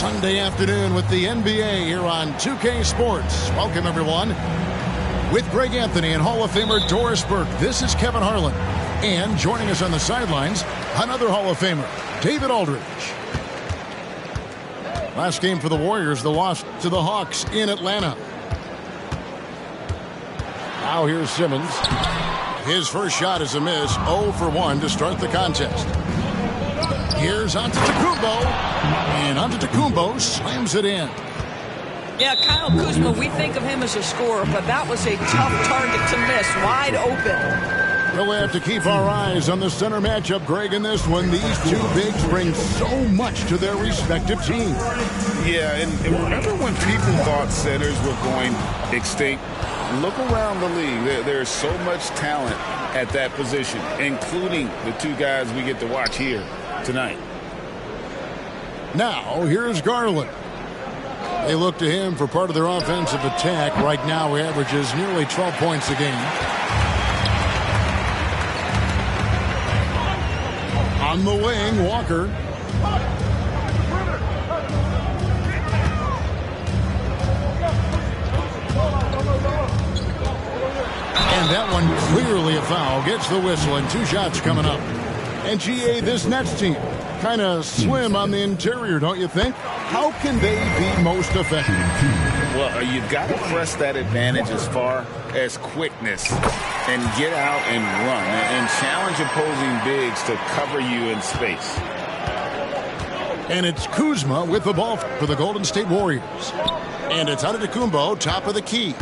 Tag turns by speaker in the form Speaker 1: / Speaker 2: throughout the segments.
Speaker 1: Sunday afternoon with the NBA here on 2K Sports. Welcome, everyone. With Greg Anthony and Hall of Famer Doris Burke, this is Kevin Harlan. And joining us on the sidelines, another Hall of Famer, David Aldridge. Last game for the Warriors, the loss to the Hawks in Atlanta. Now here's Simmons. His first shot is a miss, 0 for 1 to start the contest. Here's Antetokounmpo, and Antetokounmpo slams it in.
Speaker 2: Yeah, Kyle Kuzma, we think of him as a scorer, but that was a tough target to miss, wide open.
Speaker 1: We'll have to keep our eyes on the center matchup, Greg, in this one. These two bigs bring so much to their respective teams.
Speaker 3: Yeah, and remember when people thought centers were going extinct? Look around the league. There's so much talent at that position, including the two guys we get to watch here tonight.
Speaker 1: Now, here's Garland. They look to him for part of their offensive attack. Right now, he averages nearly 12 points a game. On the wing, Walker. And that one clearly a foul. Gets the whistle, and 2 shots coming up. And GA, this Nets team, kind of slim on the interior, don't you think? How can they be most effective?
Speaker 3: Well, you've got to press that advantage as far as quickness and get out and run and challenge opposing bigs to cover you in space.
Speaker 1: And it's Kuzma with the ball for the Golden State Warriors. And it's Antetokounmpo, top of the key.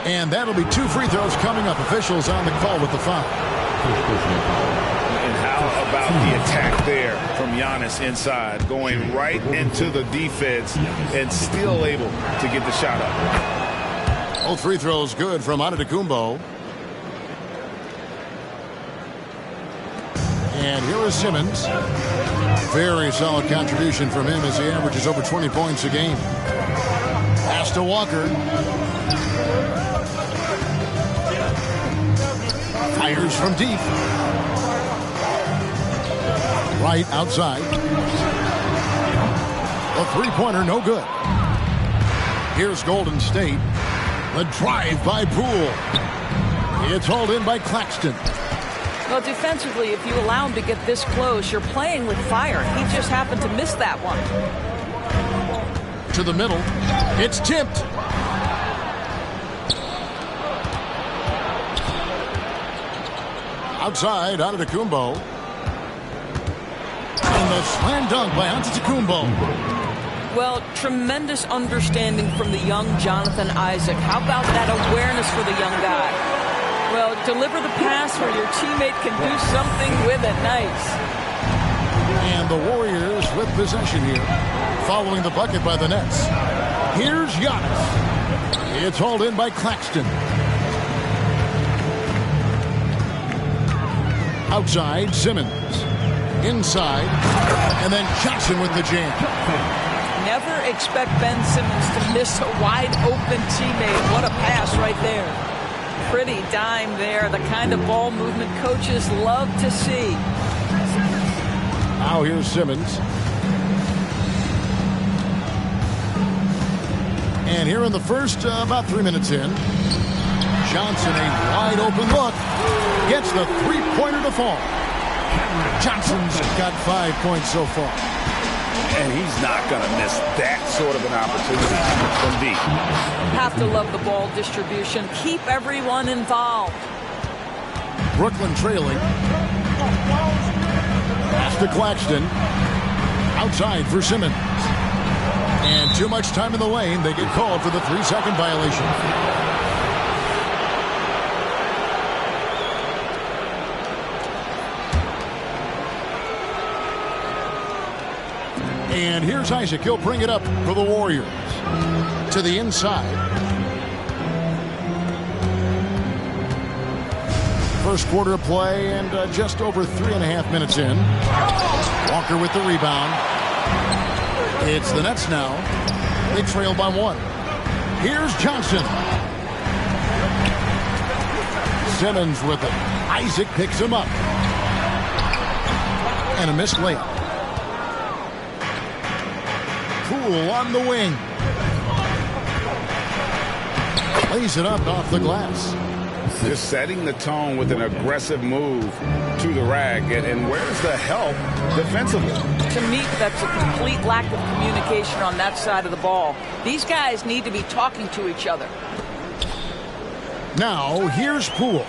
Speaker 1: And that'll be 2 free throws coming up. Officials on the call with the foul.
Speaker 3: And how about the attack there from Giannis inside, going right into the defense and still able to get the shot up.
Speaker 1: Both free throws good from Antetokounmpo. And here is Simmons. Very solid contribution from him as he averages over 20 points a game. Pass to Walker. Fires from deep. Right outside. A three-pointer, no good. Here's Golden State. The drive by Poole. It's hauled in by Claxton.
Speaker 2: Well, defensively, if you allow him to get this close, you're playing with fire. He just happened to miss that one.
Speaker 1: To the middle. It's tipped. Outside, Antetokounmpo. And the slam dunk by Antetokounmpo.
Speaker 2: Well, tremendous understanding from the young Jonathan Isaac. How about that awareness for the young guy? Well, deliver the pass where your teammate can do something with it. Nice.
Speaker 1: And the Warriors with possession here, following the bucket by the Nets. Here's Giannis. It's hauled in by Claxton. Outside, Simmons. Inside, and then Johnson with the jam.
Speaker 2: Never expect Ben Simmons to miss a wide-open teammate. What a pass right there. Pretty dime there, the kind of ball movement coaches love to see.
Speaker 1: Now here's Simmons. And here in the first, about 3 minutes in, Johnson, a wide-open look, gets the three-pointer to fall. Johnson's got 5 points so far.
Speaker 3: And he's not going to miss that sort of an opportunity from deep.
Speaker 2: Have to love the ball distribution. Keep everyone involved.
Speaker 1: Brooklyn trailing. Pass to Claxton. Outside for Simmons. And too much time in the lane. They get called for the 3-second violation. And here's Isaac. He'll bring it up for the Warriors. To the inside. First quarter of play and just over 3.5 minutes in. Walker with the rebound. It's the Nets now. They trail by 1. Here's Johnson. Simmons with it. Isaac picks him up. And a missed layup. Poole on the wing. Lays it up off the glass.
Speaker 3: Just setting the tone with an aggressive move to the rack. And where's the help defensively?
Speaker 2: To me, that's a complete lack of communication on that side of the ball. These guys need to be talking to each other.
Speaker 1: Now, here's Poole.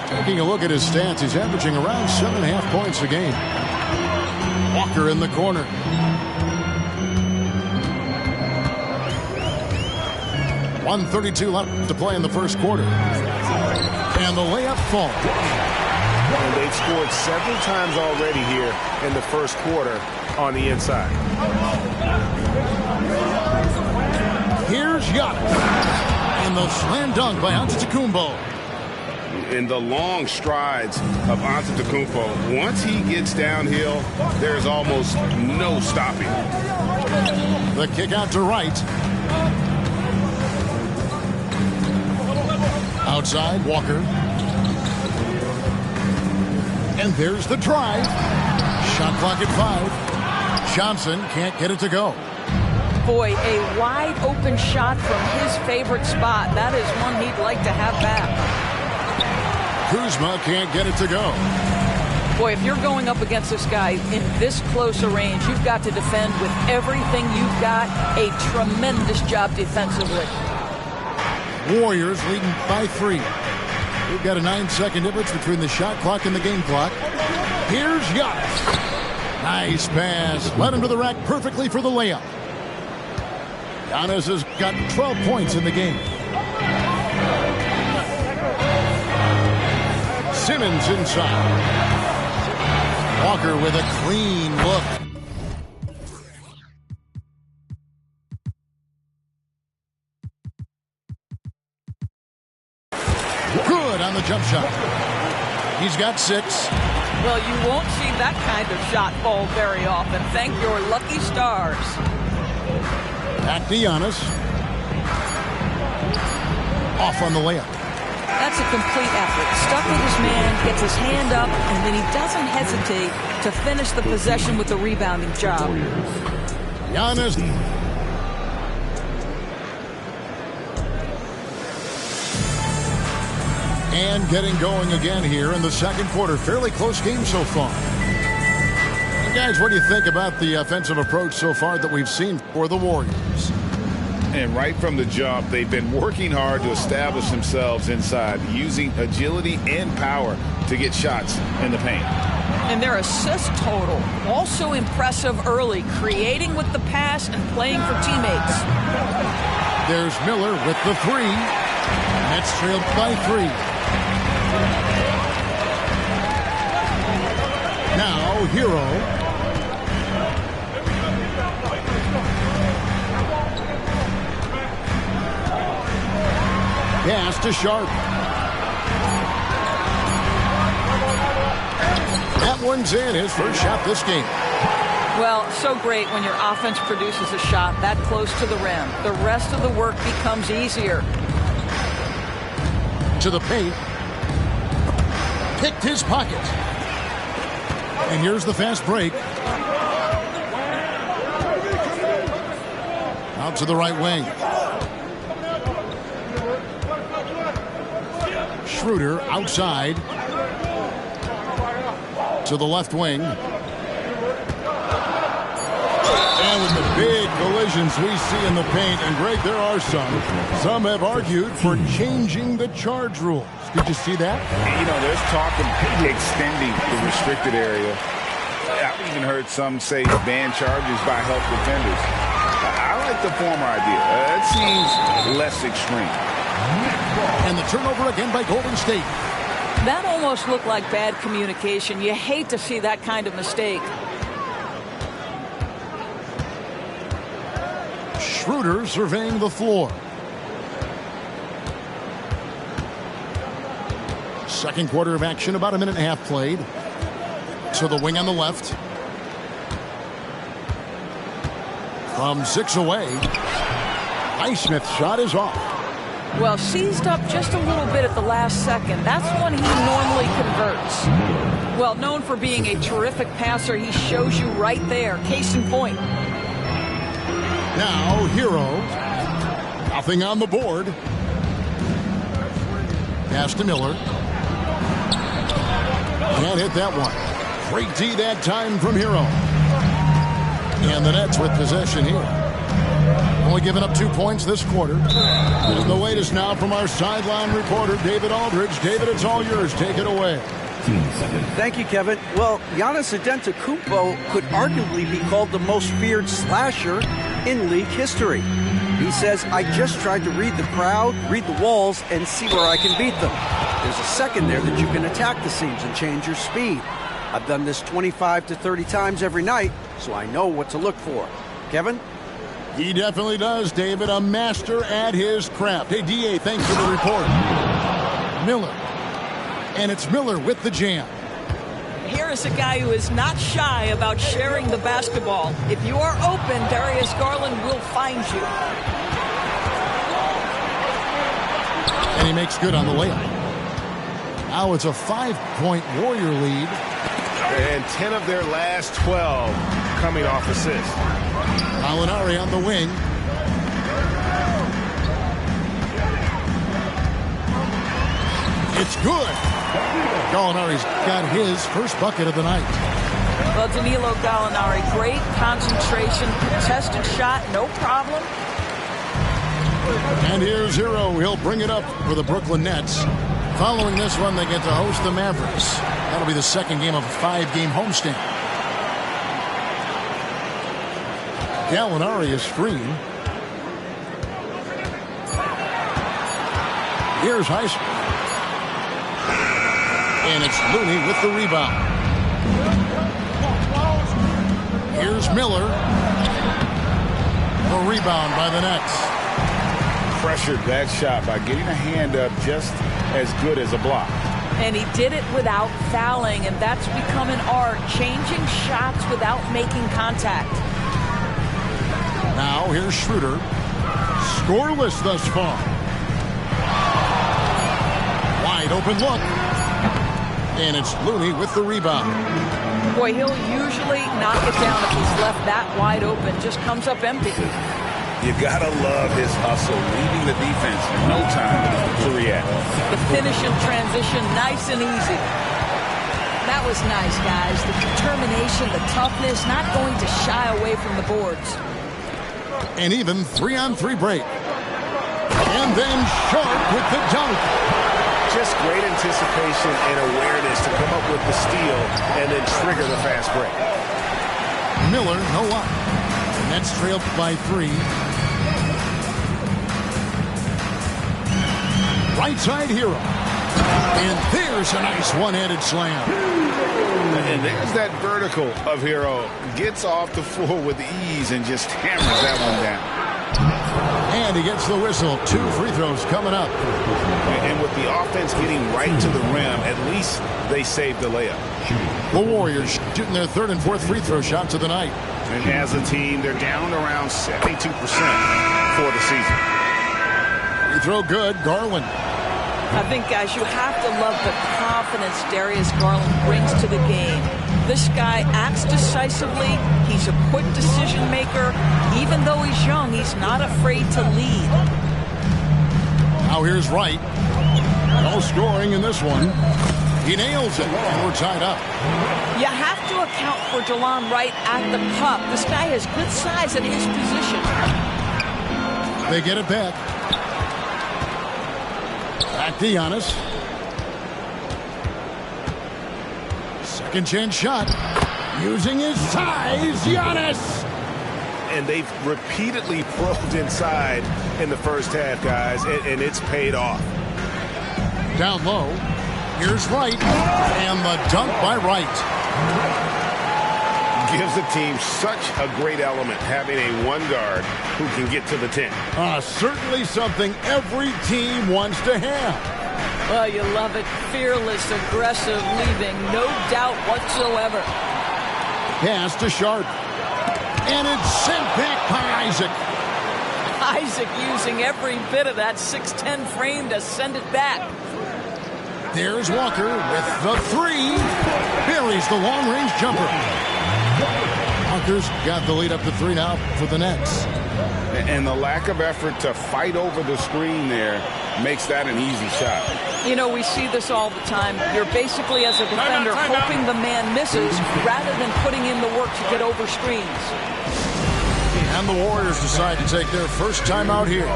Speaker 1: Taking a look at his stats, he's averaging around 7.5 points a game. Walker in the corner. .132 left to play in the first quarter. And the layup falls.
Speaker 4: And they've scored several times already here in the first quarter on the inside.
Speaker 1: Here's Giannis. And the slam dunk by Antetokounmpo.
Speaker 3: In the long strides of Antetokounmpo, once he gets downhill, there's almost no stopping.
Speaker 1: The kick out to Wright. Outside, Walker. And there's the drive. Shot clock at 5. Johnson can't get it to go.
Speaker 2: Boy, a wide open shot from his favorite spot. That is one he'd like to have back.
Speaker 1: Kuzma can't get it to go.
Speaker 2: Boy, if you're going up against this guy in this close a range, you've got to defend with everything you've got. A tremendous job defensively.
Speaker 1: Warriors leading by 3. We've got a 9-second difference between the shot clock and the game clock. Here's Giannis. Nice pass. Led him to the rack perfectly for the layup. Giannis has got 12 points in the game. Simmons inside. Walker with a clean look. Good on the jump shot. He's got 6.
Speaker 2: Well, you won't see that kind of shot fall very often. Thank your lucky stars.
Speaker 1: Back to Giannis. Off on the layup.
Speaker 2: That's a complete effort. Stuck with his man, gets his hand up, and then he doesn't hesitate to finish the possession with a rebounding job.
Speaker 1: Giannis. And getting going again here in the second quarter. Fairly close game so far. And guys, what do you think about the offensive approach so far that we've seen for the Warriors?
Speaker 3: And right from the jump, they've been working hard to establish themselves inside, using agility and power to get shots in the paint.
Speaker 2: And their assist total, also impressive early, creating with the pass and playing for teammates.
Speaker 1: There's Miller with the 3. Nets trailed by 3. Now, Hero. Pass to Sharp. That one's in, his first shot this game.
Speaker 2: Well, so great when your offense produces a shot that close to the rim. The rest of the work becomes easier.
Speaker 1: To the paint. Picked his pocket. And here's the fast break. Out to the right wing. Schroeder outside to the left wing. And with the big collisions we see in the paint, and Greg, there are some. Some have argued for changing the charge rules. Did you see that?
Speaker 3: You know, there's talk of extending the restricted area. I've even heard some say ban charges by help defenders. I like the former idea. It seems less extreme.
Speaker 1: And the turnover again by Golden State.
Speaker 2: That almost looked like bad communication. You hate to see that kind of mistake.
Speaker 1: Schroeder surveying the floor. Second quarter of action, about a minute and a half played. To the wing on the left. From 6 away. Highsmith's shot is off.
Speaker 2: Well, seized up just a little bit at the last second. That's when he normally converts. Well, known for being a terrific passer, he shows you right there. Case in point.
Speaker 1: Now, Hero. Nothing on the board. Pass to Miller. Can't hit that one. Great D that time from Hero. And the Nets with possession here. Only giving up 2 points this quarter. And the latest now from our sideline reporter, David Aldridge. David, it's all yours. Take it away.
Speaker 5: Thank you, Kevin. Well, Giannis Antetokounmpo could arguably be called the most feared slasher in league history. He says, I just tried to read the crowd, read the walls, and see where I can beat them. There's a second there that you can attack the seams and change your speed. I've done this 25 to 30 times every night, so I know what to look for. Kevin?
Speaker 1: He definitely does, David. A master at his craft. Hey, D.A., thanks for the report. Miller. And it's Miller with the jam.
Speaker 2: Here is a guy who is not shy about sharing the basketball. If you are open, Darius Garland will find you.
Speaker 1: And he makes good on the layup. Now it's a 5-point Warrior lead.
Speaker 4: And 10 of their last 12 coming off assists.
Speaker 1: Gallinari on the wing. It's good. Gallinari's got his first bucket of the night.
Speaker 2: Well, Danilo Gallinari, great concentration, contested shot, no problem.
Speaker 1: And here's Hero. He'll bring it up for the Brooklyn Nets. Following this one, they get to host the Mavericks. That'll be the second game of a 5-game homestand. Gallinari is screen. Here's Heiser. And it's Looney with the rebound. Here's Miller. The rebound by the Nets.
Speaker 3: Pressured that shot by getting a hand up just as good as a block.
Speaker 2: And he did it without fouling, and that's become an art, changing shots without making contact.
Speaker 1: Now here's Schroeder. Scoreless thus far. Wide open look. And it's Looney with the rebound.
Speaker 2: Boy, he'll usually knock it down if he's left that wide open. Just comes up empty.
Speaker 3: You gotta love his hustle, leaving the defense no time to react.
Speaker 2: The finish in transition, nice and easy. That was nice, guys. The determination, the toughness, not going to shy away from the boards.
Speaker 1: An even 3-on-3 break. And then Sharp with the dunk.
Speaker 4: Just great anticipation and awareness to come up with the steal and then trigger the fast break.
Speaker 1: Miller, no up. Nets trailed by 3. Right side Hero. And there's a nice one-handed slam.
Speaker 3: And there's that vertical of Hero. Gets off the floor with ease and just hammers that one down.
Speaker 1: And he gets the whistle. 2 free throws coming up.
Speaker 3: And with the offense getting right to the rim, at least they saved the layup.
Speaker 1: The Warriors shooting their 3rd and 4th free throw shots of the night.
Speaker 3: And as a team, they're down around 72% for the season.
Speaker 1: Free throw good. Garland.
Speaker 2: I think, guys, you have to love the confidence Darius Garland brings to the game. This guy acts decisively. He's a quick decision maker. Even though he's young, he's not afraid to lead.
Speaker 1: Now here's Wright. No scoring in this one. He nails it, and we're tied up.
Speaker 2: You have to account for Delon Wright at the cup. This guy has good size at his position.
Speaker 1: They get it back. Back to Giannis. Second chance shot. Using his size, Giannis.
Speaker 4: And they've repeatedly probed inside in the first half, guys, and it's paid off.
Speaker 1: Down low. Here's Wright. And the dunk by Wright.
Speaker 4: Gives the team such a great element having a one guard who can get to the 10.
Speaker 1: Certainly something every team wants to have.
Speaker 2: Well, you love it. Fearless, aggressive, leaving no doubt whatsoever.
Speaker 1: Pass to Sharp. And it's sent back by Isaac.
Speaker 2: Isaac using every bit of that 6'10 frame to send it back.
Speaker 1: There's Walker with the three. Buries the long-range jumper. Walker's got the lead up to 3 now for the Nets.
Speaker 3: And the lack of effort to fight over the screen there makes that an easy shot.
Speaker 2: You know, we see this all the time. You're basically, as a defender, hoping the man misses rather than putting in the work to get over screens.
Speaker 1: And the Warriors decide to take their first time out here.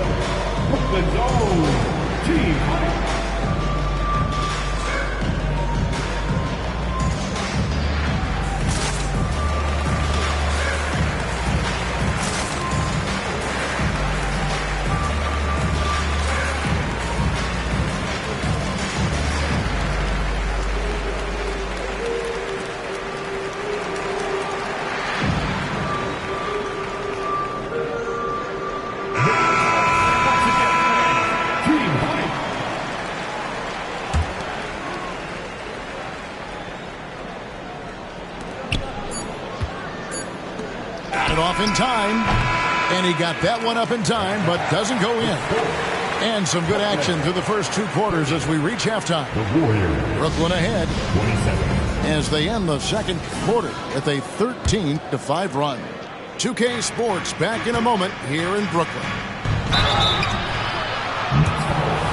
Speaker 1: Off in time, and he got that one up in time, but doesn't go in. And some good action through the first 2 quarters as we reach halftime. Brooklyn ahead 27 as they end the second quarter with a 13-5 run. 2K Sports back in a moment here in Brooklyn.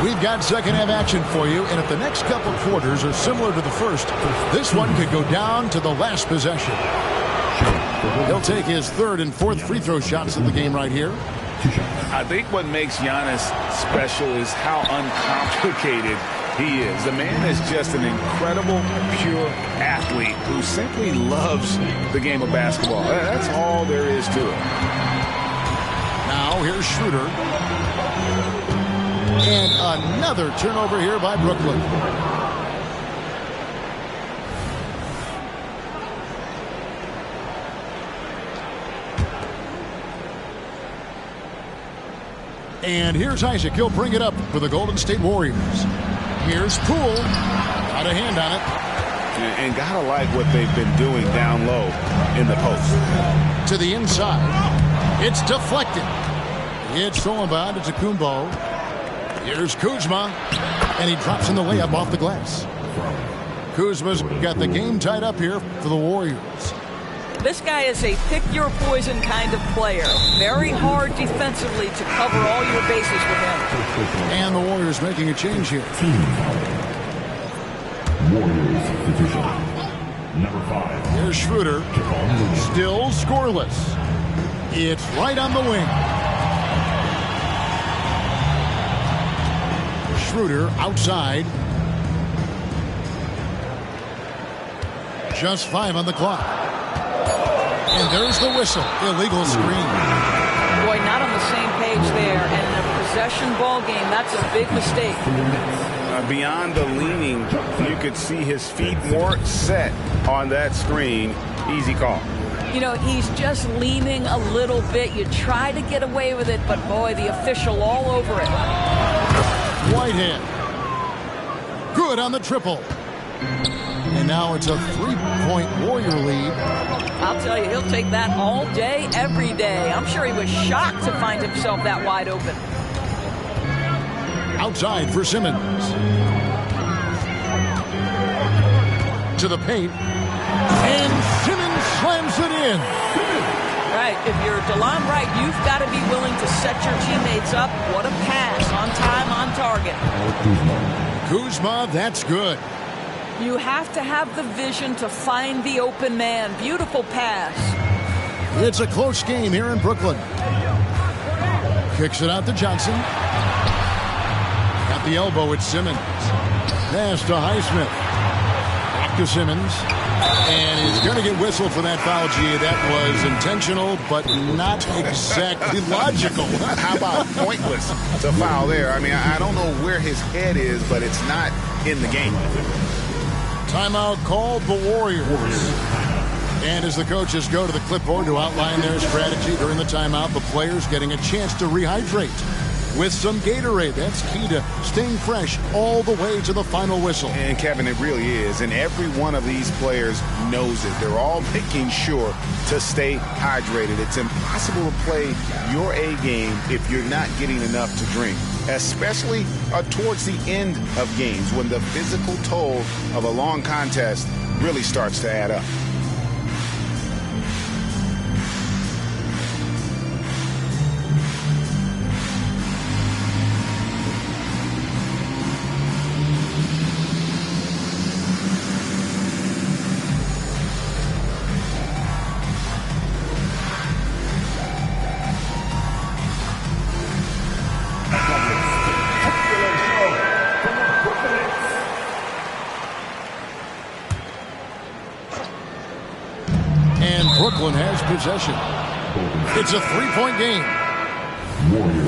Speaker 1: We've got second half action for you, and if the next couple quarters are similar to the first, this one could go down to the last possession. He'll take his third and fourth free throw shots of the game right here.
Speaker 3: I think what makes Giannis special is how uncomplicated he is. The man is just an incredible, pure athlete who simply loves the game of basketball. That's all there is to it.
Speaker 1: Now here's Schroeder. And another turnover here by Brooklyn. And here's Isaac. He'll bring it up for the Golden State Warriors. Here's Poole. Got a hand on it.
Speaker 3: And gotta like what they've been doing down low in the post.
Speaker 1: To the inside. It's deflected. It's stolen by Antetokounmpo. Here's Kuzma. And he drops in the layup off the glass. Kuzma's got the game tied up here for the Warriors.
Speaker 2: This guy is a pick-your-poison kind of player. Very hard defensively to cover all your bases with him.
Speaker 1: And the Warriors making a change here.
Speaker 6: Warriors position. Number 5.
Speaker 1: Here's Schroeder. Still scoreless. It's right on the wing. Schroeder outside. Just 5 on the clock. And there's the whistle. Illegal screen.
Speaker 2: Boy, not on the same page there. And in a possession ball game, that's a big mistake.
Speaker 3: Beyond the leaning, you could see his feet more set on that screen. Easy call.
Speaker 2: You know, he's just leaning a little bit. You try to get away with it, but boy, the official all over it.
Speaker 1: Whitehead. Good on the triple. And now it's a 3-point Warrior lead.
Speaker 2: I'll tell you, he'll take that all day, every day. I'm sure he was shocked to find himself that wide open.
Speaker 1: Outside for Simmons. To the paint. And Simmons slams it in.
Speaker 2: Right, if you're DeLon Wright, you've got to be willing to set your teammates up. What a pass, on time, on target.
Speaker 1: Kuzma, that's good.
Speaker 2: You have to have the vision to find the open man. Beautiful pass.
Speaker 1: It's a close game here in Brooklyn. Kicks it out to Johnson. At the elbow, it's Simmons. Pass to Highsmith. Back to Simmons. And he's going to get whistled for that foul, G. That was intentional, but not exactly logical.
Speaker 3: How about pointless to foul there? I mean, I don't know where his head is, but it's not in the game.
Speaker 1: Timeout called the Warriors. And as the coaches go to the clipboard to outline their strategy during the timeout, the players getting a chance to rehydrate. with some Gatorade. That's key to staying fresh all the way to the final whistle.
Speaker 3: And Kevin, it really is. And every one of these players knows it. They're all making sure to stay hydrated. It's impossible to play your A game if you're not getting enough to drink, especially towards the end of games when the physical toll of a long contest really starts to add up.
Speaker 1: Brooklyn has possession. It's a three-point game.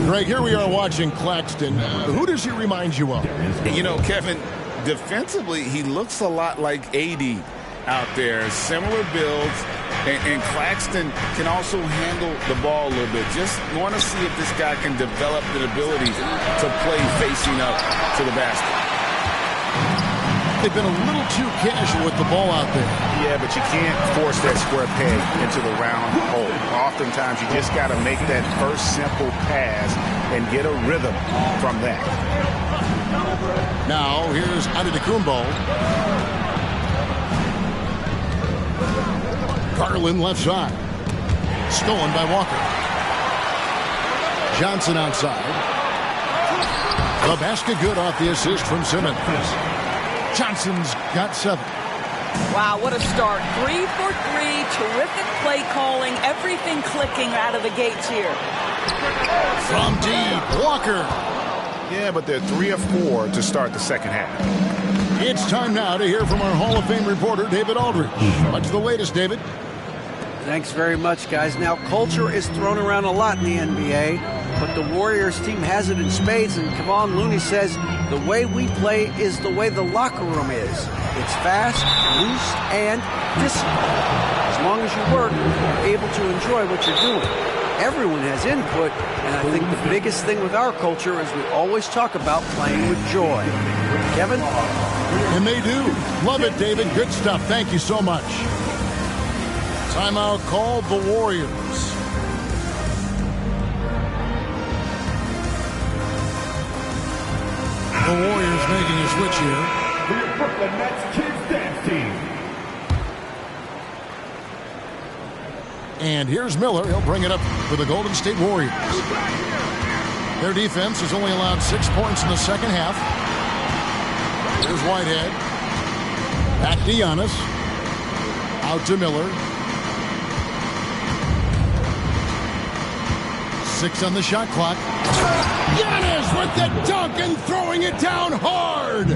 Speaker 1: Greg, here we are watching Claxton. Who does he remind you of?
Speaker 3: You know, Kevin, defensively, he looks a lot like AD out there. Similar builds, and Claxton can also handle the ball a little bit. Just want to see if this guy can develop the ability to play facing up to the basket.
Speaker 1: They've been a little too casual with the ball out there.
Speaker 4: Yeah, but you can't force that square peg into the round hole. Oftentimes, you just got to make that first simple pass and get a rhythm from that.
Speaker 1: Now, here's Antetokounmpo. Garland left side. Stolen by Walker. Johnson outside. The basket good off the assist from Simmons. Johnson's got 7.
Speaker 2: Wow, what a start. 3 for 3. Terrific play calling. Everything clicking out of the gates here.
Speaker 1: From deep, Walker.
Speaker 4: Yeah, but they're 3 of 4 to start the second half.
Speaker 1: It's time now to hear from our Hall of Fame reporter, David Aldridge. What's the latest, David?
Speaker 5: Thanks very much, guys. Now, culture is thrown around a lot in the NBA, but the Warriors team has it in spades, and Kevon Looney says the way we play is the way the locker room is. It's fast, loose, and disciplined. As long as you work, you're able to enjoy what you're doing. Everyone has input, and I think the biggest thing with our culture is we always talk about playing with joy. Kevin?
Speaker 1: And they do. Love it, David. Good stuff. Thank you so much. Timeout called the Warriors. The Warriors making a switch here.
Speaker 6: For your Brooklyn Nets Kids Dance Team.
Speaker 1: And here's Miller. He'll bring it up for the Golden State Warriors. Their defense has only allowed 6 points in the second half. Here's Whitehead. Back to Giannis. Out to Miller. 6 on the shot clock. Giannis with the dunk and throwing it down hard.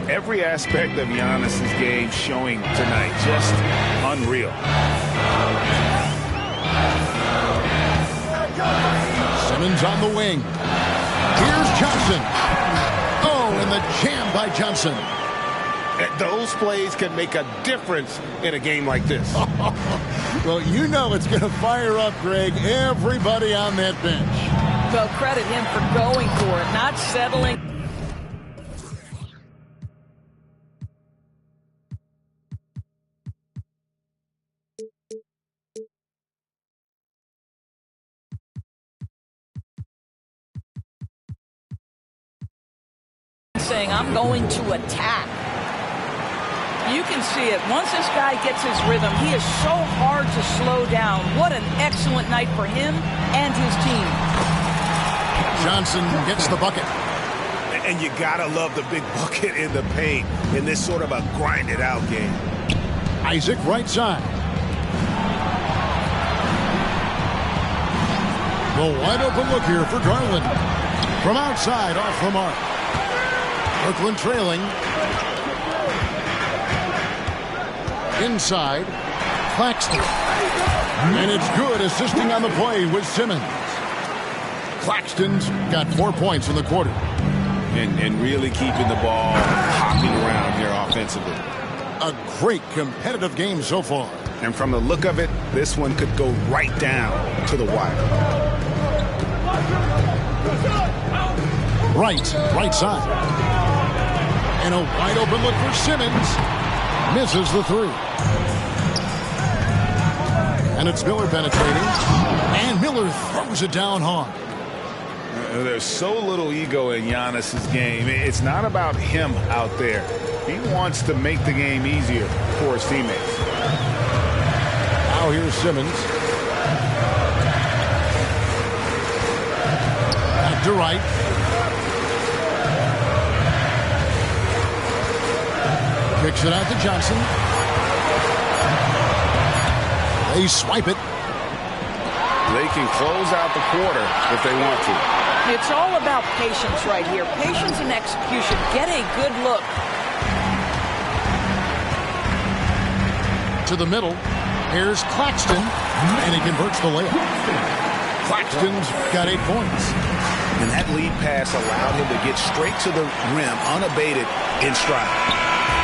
Speaker 4: Every aspect of Giannis's game showing tonight. Just unreal.
Speaker 1: Simmons on the wing. Here's Johnson. Oh, and the jam by Johnson.
Speaker 4: Those plays can make a difference in a game like this.
Speaker 1: Well, you know it's going to fire up, Greg, everybody on that bench.
Speaker 2: Well, credit him for going for it, not settling. Saying, I'm going to attack. You can see it. Once this guy gets his rhythm, he is so hard to slow down. What an excellent night for him and his team.
Speaker 1: Johnson gets the bucket.
Speaker 4: And you gotta love the big bucket in the paint in this sort of a grinded out game.
Speaker 1: Isaac right side. The wide open look here for Garland. From outside, off the mark. Brooklyn trailing. Inside, Claxton. And it's good, assisting on the play with Simmons. Claxton's got 4 points in the quarter.
Speaker 3: And really keeping the ball hopping around here offensively.
Speaker 1: A great competitive game so far.
Speaker 4: And from the look of it, this one could go right down to the wire.
Speaker 1: Right side. And a wide open look for Simmons. Misses the three. And it's Miller penetrating. And Miller throws it down hard.
Speaker 3: There's so little ego in Giannis's game. It's not about him out there. He wants to make the game easier for his teammates.
Speaker 1: Now here's Simmons. Back to right. Kicks it out to Johnson. They swipe it.
Speaker 3: They can close out the quarter if they want to.
Speaker 2: It's all about patience right here. Patience and execution. Get a good look.
Speaker 1: To the middle. Here's Claxton. And he converts the layup. Claxton's got 8 points.
Speaker 4: And that lead pass allowed him to get straight to the rim unabated in stride.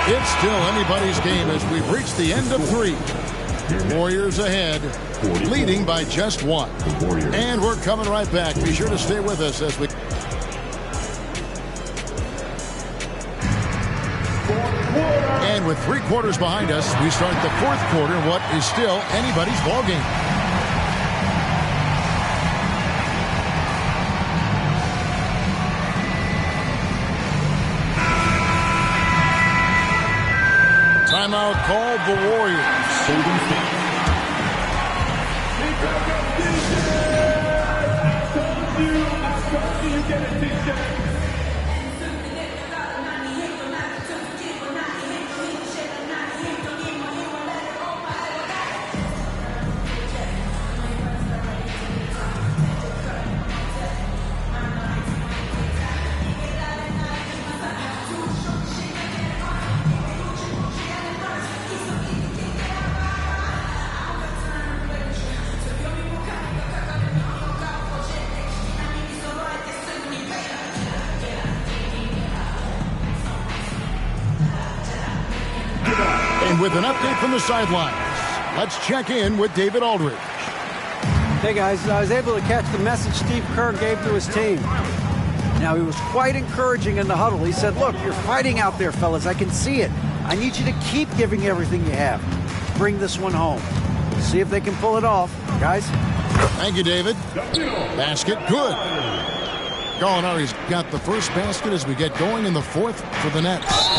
Speaker 1: It's still anybody's game as we've reached the end of 3. Warriors ahead, leading by just 1. And we're coming right back. Be sure to stay with us as we... And with 3 quarters behind us, we start the 4th quarter, what is still anybody's ball game. Timeout called the Warriors. And with an update from the sidelines, let's check in with David Aldridge.
Speaker 5: Hey guys, I was able to catch the message Steve Kerr gave to his team. Now, he was quite encouraging in the huddle. He said, look, you're fighting out there, fellas. I can see it. I need you to keep giving everything you have. Bring this one home. See if they can pull it off. Guys?
Speaker 1: Thank you, David. Basket, good. Gallinari's got the first basket as we get going in the 4th for the Nets.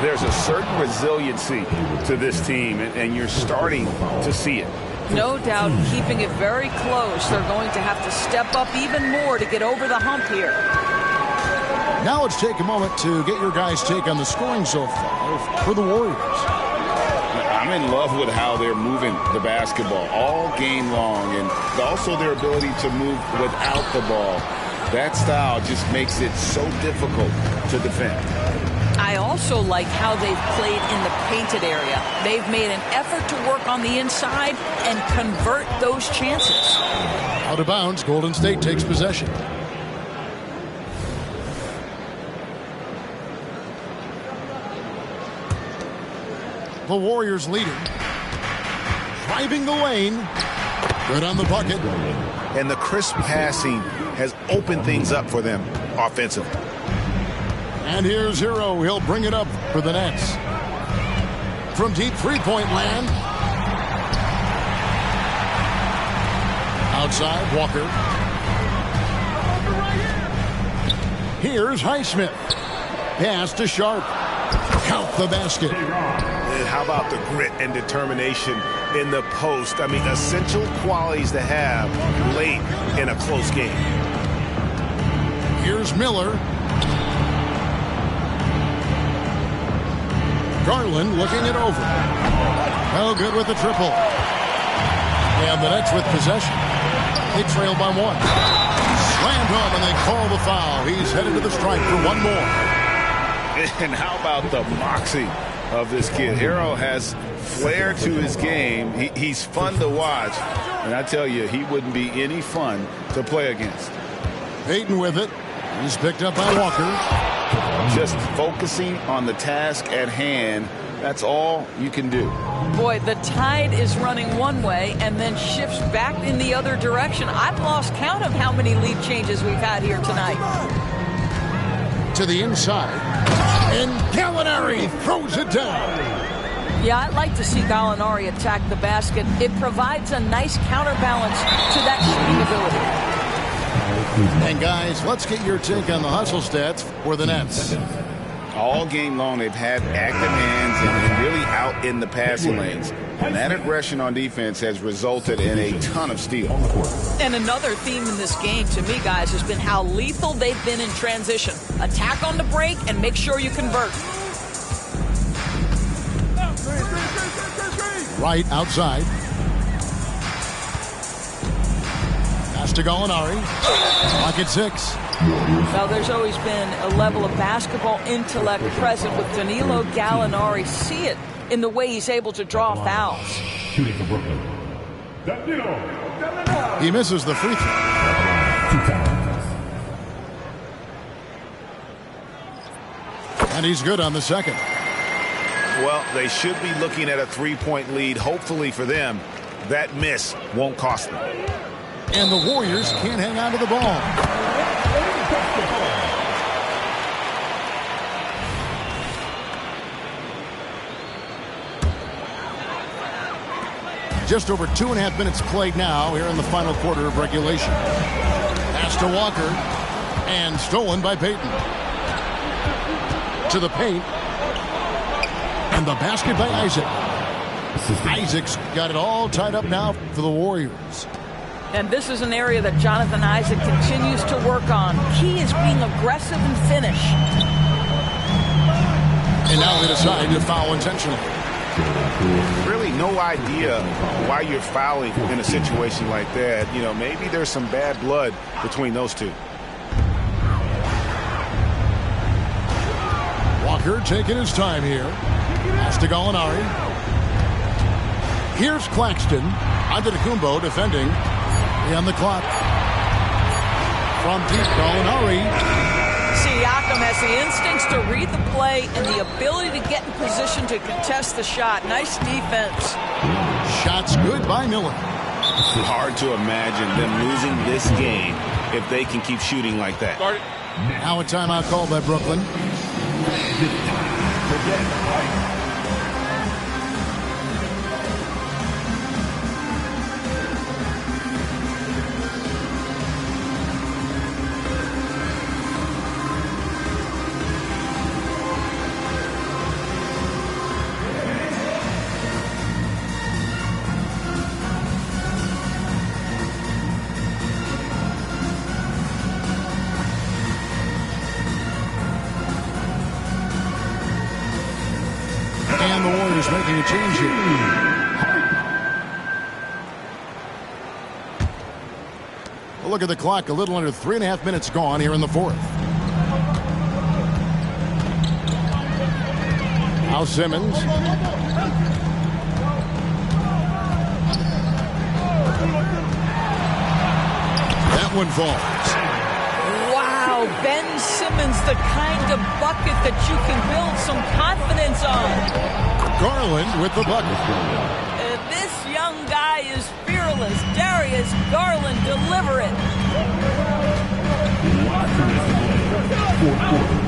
Speaker 3: There's a certain resiliency to this team, and you're starting to see it.
Speaker 2: No doubt, keeping it very close. They're going to have to step up even more to get over the hump here.
Speaker 1: Now let's take a moment to get your guys' take on the scoring so far for the Warriors.
Speaker 3: I'm in love with how they're moving the basketball all game long, and also their ability to move without the ball. That style just makes it so difficult to defend.
Speaker 2: I also like how they've played in the painted area. They've made an effort to work on the inside and convert those chances.
Speaker 1: Out of bounds, Golden State takes possession. The Warriors leading. Driving the lane. Good on the bucket.
Speaker 4: And the crisp passing has opened things up for them offensively.
Speaker 1: And here's Hero. He'll bring it up for the Nets. From deep three-point land. Outside, Walker. Here's Highsmith. Pass to Sharp. Count the basket.
Speaker 4: And how about the grit and determination in the post? I mean, essential qualities to have late in a close game.
Speaker 1: Here's Miller. Garland looking it over. Oh, good with the triple. And the Nets with possession. They trail by 1. Slammed home and they call the foul. He's headed to the stripe for one more.
Speaker 3: And how about the moxie of this kid? Hero has flair to his game. He's fun to watch. And I tell you, he wouldn't be any fun to play against.
Speaker 1: Payton with it. He's picked up by Walker.
Speaker 3: Just focusing on the task at hand That's all you can do.
Speaker 2: Boy, the tide is running one way and then shifts back in the other direction. I've lost count of how many lead changes we've had here tonight.
Speaker 1: To the inside, and Gallinari throws it down.
Speaker 2: Yeah, I'd like to see Gallinari attack the basket. It provides a nice counterbalance to that shooting ability.
Speaker 1: And guys, let's get your take on the hustle stats for the Nets.
Speaker 3: All game long, they've had active hands and really out in the passing lanes. And that aggression on defense has resulted in a ton of steals.
Speaker 2: And another theme in this game, to me, guys, has been how lethal they've been in transition. Attack on the break and make sure you convert.
Speaker 1: Right outside. Pass to Gallinari. Pocket 6.
Speaker 2: Well, there's always been a level of basketball intellect present with Danilo Gallinari. See it in the way he's able to draw fouls.
Speaker 6: Shooting for Brooklyn. Danilo.
Speaker 1: He misses the free throw.
Speaker 6: 2 times.
Speaker 1: And he's good on the second.
Speaker 4: Well, they should be looking at a 3-point lead. Hopefully for them, that miss won't cost them.
Speaker 1: And the Warriors can't hang on to the ball. Just over 2.5 minutes played now here in the final quarter of regulation. Pass to Walker. And stolen by Payton. To the paint. And the basket by Isaac. Isaac's got it all tied up now for the Warriors.
Speaker 2: And this is an area that Jonathan Isaac continues to work on. Key is being aggressive and finish.
Speaker 1: And now they decide to foul intentionally.
Speaker 4: Really no idea why you're fouling in a situation like that. You know, maybe there's some bad blood between those two.
Speaker 1: Walker taking his time here. Pass to Gallinari. Here's Claxton. Antetokounmpo defending. On the clock. From deep, Gallinari.
Speaker 2: Siakam has the instincts to read the play and the ability to get in position to contest the shot. Nice defense.
Speaker 1: Shots good by Miller.
Speaker 3: Hard to imagine them losing this game if they can keep shooting like that.
Speaker 1: Now a timeout called by Brooklyn. And the Warriors making a change here. Well, look at the clock. A little under 3.5 minutes gone here in the fourth. Now Simmons. That one falls.
Speaker 2: Wow, Ben Simmons, the kind of bucket that you can build some confidence on.
Speaker 1: Garland with the bucket.
Speaker 2: This young guy is fearless. Darius Garland, deliver it.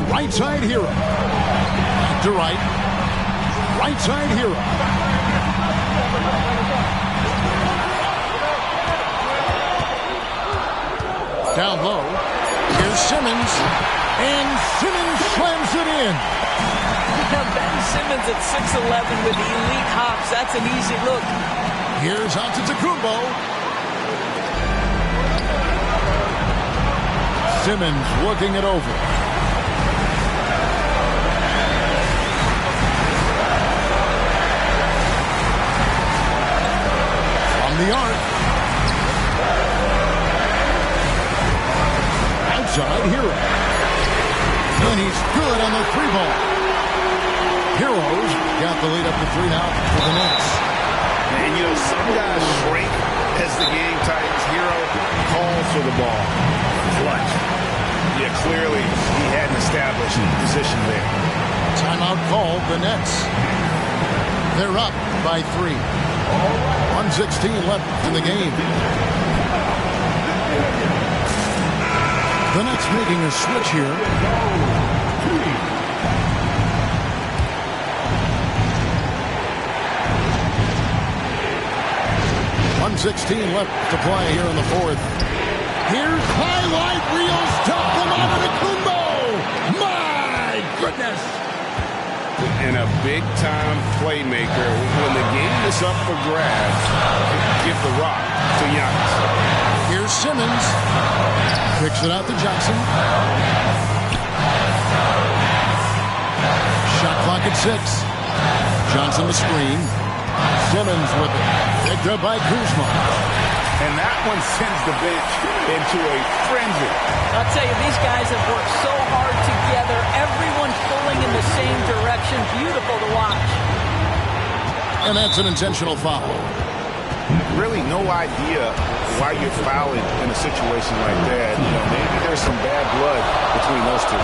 Speaker 1: Right side hero. Back to right. Right side hero. Down low. Here's Simmons. And Simmons slams it in.
Speaker 2: Ben Simmons at 6'11" with the elite hops. That's an easy look.
Speaker 1: Here's Antetokounmpo. Simmons working it over. From the arc. Outside Hero. And he's good on the 3-ball. Heroes got the lead up to 3 now for the Nets.
Speaker 4: And, you know, some guys shrink as the game tightens. Hero calls for the ball. Clutch. Yeah, clearly he hadn't established position there.
Speaker 1: Timeout called the Nets. They're up by 3. 1:16 left in the game. The Nets making a switch here. .16 left to play here in the fourth. Here's highlight reels to Antetokounmpo. My goodness.
Speaker 3: And a big-time playmaker. When the game is up for grabs, give the rock to Giannis.
Speaker 1: Here's Simmons. Kicks it out to Johnson. Shot clock at 6. Johnson the screen. Simmons with it. Picked up by Kuzma.
Speaker 3: And that one sends the bench into a frenzy.
Speaker 2: I'll tell you, these guys have worked so hard together. Everyone pulling in the same direction. Beautiful to watch.
Speaker 1: And that's an intentional foul.
Speaker 4: Really no idea why you're fouling in a situation like that. You know, maybe there's some bad blood between those two.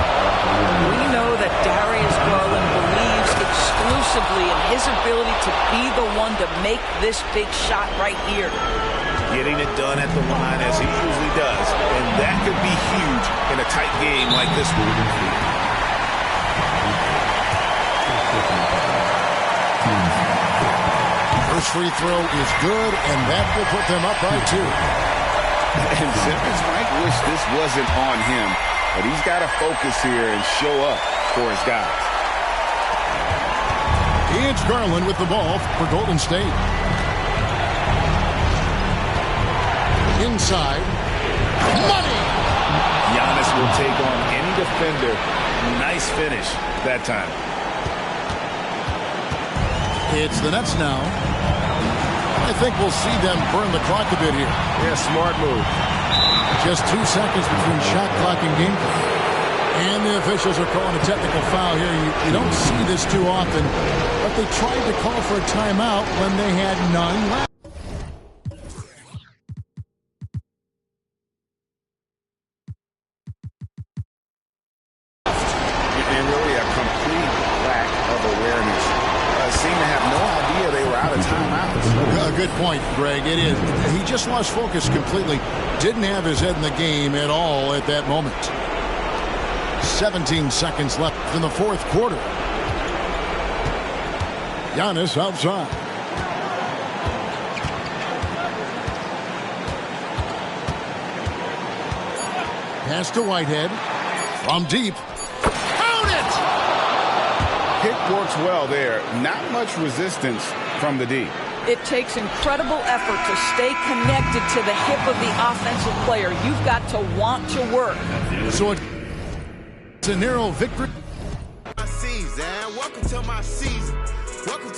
Speaker 2: We know that Darius Garland believes exclusively in his ability to be the one to make this big shot right here.
Speaker 4: Getting it done at the line as he usually does. And that could be huge in a tight game like this one.
Speaker 1: First free throw is good, and that will put them up by 2.
Speaker 3: And Simmons might wish this wasn't on him, but he's got to focus here and show up for his guys.
Speaker 1: It's Garland with the ball for Golden State. Inside. Money!
Speaker 4: Giannis will take on any defender. Nice finish that time.
Speaker 1: It's the Nets now. I think we'll see them burn the clock a bit here.
Speaker 4: Yeah, smart move.
Speaker 1: Just 2 seconds between shot clock and game clock. And the officials are calling a technical foul here. You don't see this too often, but they tried to call for a timeout when they had none left.
Speaker 4: And really a complete lack of awareness. Seemed to have no idea they were out of timeouts.
Speaker 1: Good point, Greg. It is. He just lost focus completely. Didn't have his head in the game at all at that moment. 17 seconds left in the fourth quarter. Giannis outside. Pass to Whitehead. From deep. Count it!
Speaker 3: Pick works well there. Not much resistance from the D.
Speaker 2: It takes incredible effort to stay connected to the hip of the offensive player. You've got to want to work.
Speaker 1: So it's a narrow victory.
Speaker 7: Welcome to my season. Welcome